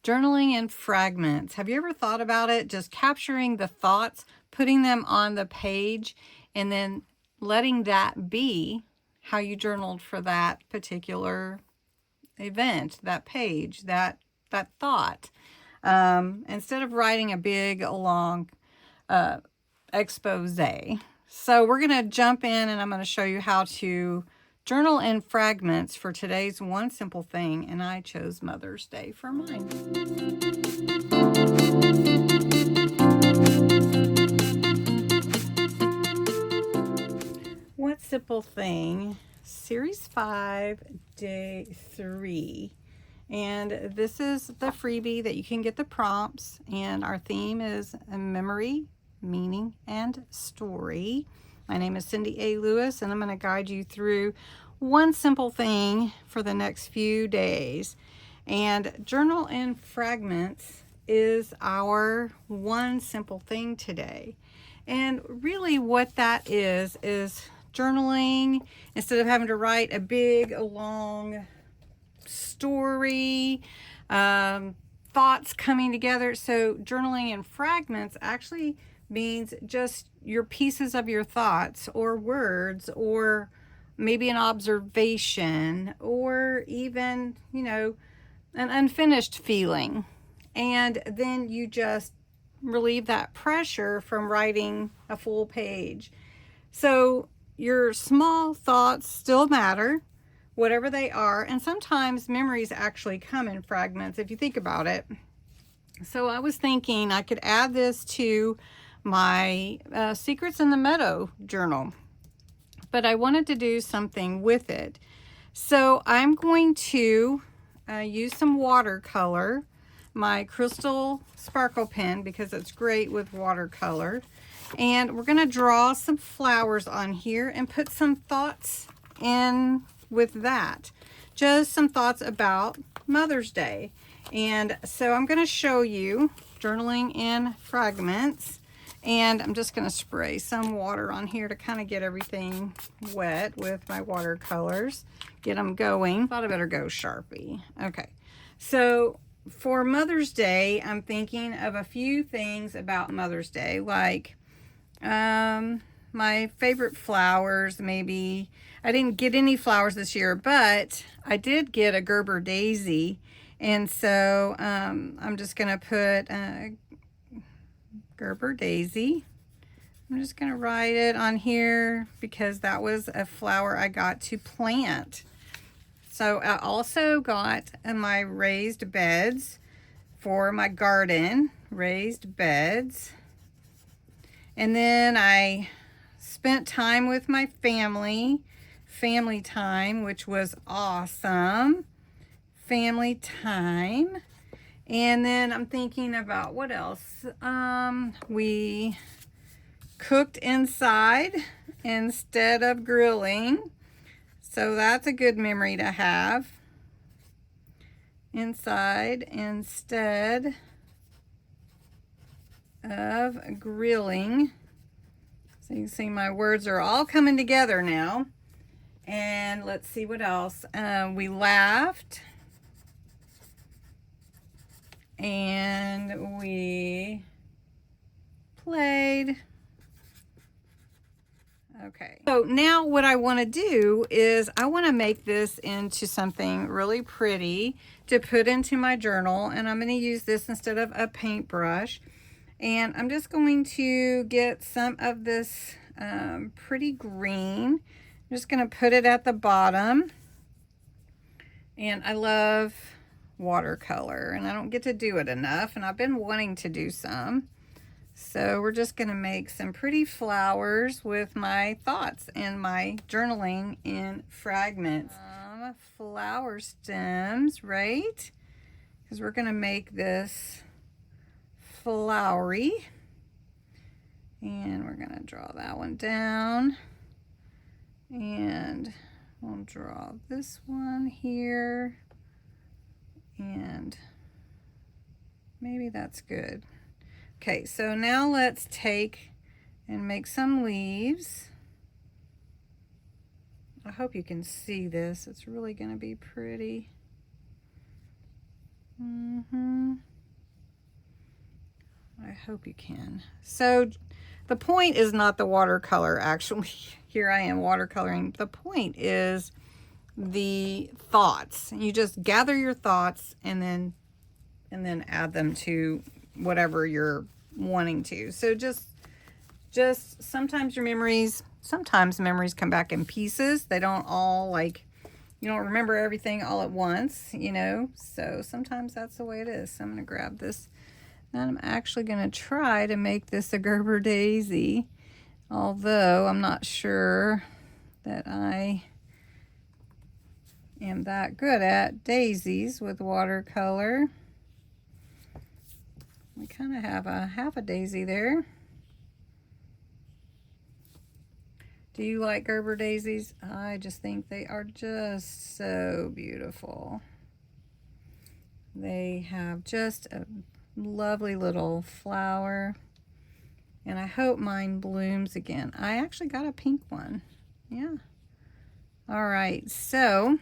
Journaling in fragments. Have you ever thought about it? Just capturing the thoughts, putting them on the page, and then letting that be how you journaled for that particular event, that page, that thought. Instead of writing a big, long expose. So we're going to jump in and I'm going to show you how to journal in fragments for today's one simple thing, and I chose Mother's Day for mine. What simple thing? Series 5, Day 3. And this is the freebie that you can get the prompts, and our theme is memory, meaning, and story. My name is Cindy A. Lewis, and I'm going to guide you through one simple thing for the next few days. And journal in fragments is our one simple thing today. And really what that is journaling, instead of having to write a big, long story, thoughts coming together. So journaling in fragments actually means just your pieces of your thoughts or words, or maybe an observation, or even, an unfinished feeling. And then you just relieve that pressure from writing a full page. So your small thoughts still matter, whatever they are, and sometimes memories actually come in fragments if you think about it. So I was thinking I could add this to my Secrets in the Meadow journal, but I wanted to do something with it. So I'm going to use some watercolor, my crystal sparkle pen, because it's great with watercolor, and we're going to draw some flowers on here and put some thoughts in with that. Just some thoughts about Mother's Day. And so I'm going to show you journaling in fragments, and I'm just going to spray some water on here to kind of get everything wet with my watercolors, get them going. Thought I better go Sharpie. Okay, so for Mother's Day, I'm thinking of a few things about Mother's Day, like my favorite flowers. Maybe I didn't get any flowers this year, but I did get a Gerber daisy, and so I'm just gonna put Gerber daisy. I'm just gonna write it on here because that was a flower I got to plant. So I also got my raised beds for my garden, raised beds. And then I spent time with my family time, which was awesome. Family time. And then I'm thinking about what else. We cooked inside instead of grilling. So that's a good memory to have. Inside instead of grilling. So you can see my words are all coming together now. And let's see what else. We laughed. And we played. Okay. So now what I want to do is I want to make this into something really pretty to put into my journal. And I'm going to use this instead of a paintbrush. And I'm just going to get some of this pretty green. I'm just going to put it at the bottom. And I love watercolor, and I don't get to do it enough, and I've been wanting to do some. So we're just going to make some pretty flowers with my thoughts and my journaling in fragments. Flower stems, right? Because we're going to make this flowery. And we're going to draw that one down. And we'll draw this one here. And maybe that's good. Okay, so now let's take and make some leaves. I hope you can see this. It's really going to be pretty. I hope you can. So the point is not the watercolor, actually. Here I am watercoloring. The point is the thoughts. You just gather your thoughts and then add them to whatever you're wanting to. So just sometimes memories come back in pieces. They don't all, like, you don't remember everything all at once, you know. So sometimes that's the way it is. So I'm going to grab this. And I'm actually going to try to make this a Gerber daisy, although I'm not sure that I am that good at daisies with watercolor. We kind of have a half a daisy there. Do you like Gerber daisies? I just think they are just so beautiful. They have just a lovely little flower, and I hope mine blooms again. I actually got a pink one. Yeah. All right, so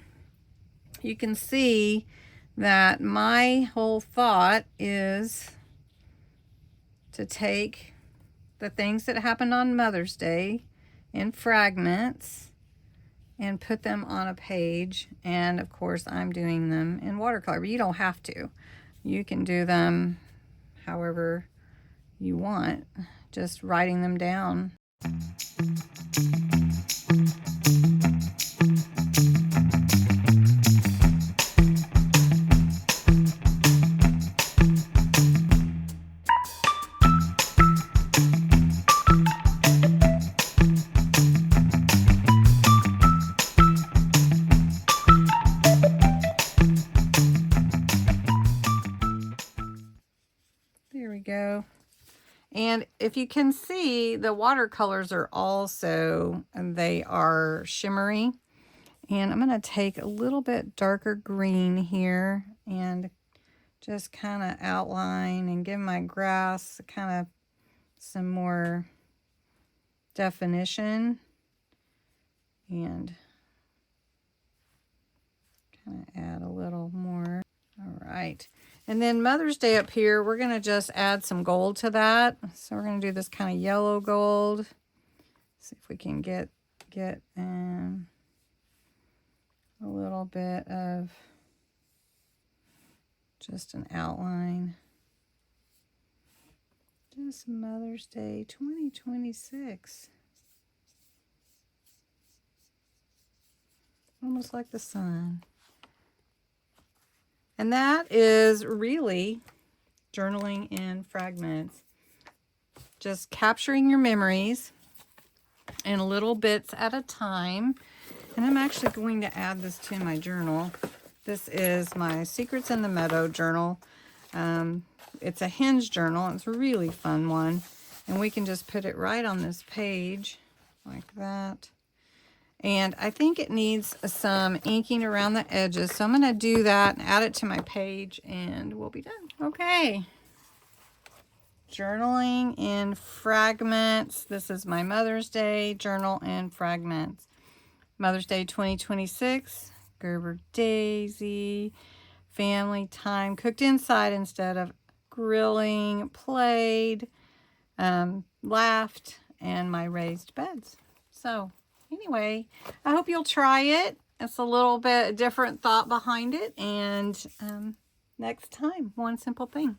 you can see that my whole thought is to take the things that happened on Mother's Day in fragments and put them on a page. And of course I'm doing them in watercolor, but you don't have to. You can do them however you want, just writing them down. There we go. And if you can see, the watercolors are also, they are shimmery. And I'm going to take a little bit darker green here and just kind of outline and give my grass kind of some more definition. And kind of add a little more. All right. And then Mother's Day up here, we're going to just add some gold to that. So we're going to do this kind of yellow gold. See if we can get a little bit of just an outline. Just Mother's Day 2026. Almost like the sun. And that is really journaling in fragments. Just capturing your memories in little bits at a time. And I'm actually going to add this to my journal. This is my Secrets in the Meadow journal. It's a hinge journal. It's a really fun one. And we can just put it right on this page like that. And I think it needs some inking around the edges. So I'm going to do that and add it to my page and we'll be done. Okay. Journaling in fragments. This is my Mother's Day journal in fragments. Mother's Day 2026. Gerber daisy. Family time. Cooked inside instead of grilling. Played. Laughed. And my raised beds. So anyway, I hope you'll try it. It's a little bit different thought behind it. And next time, one simple thing.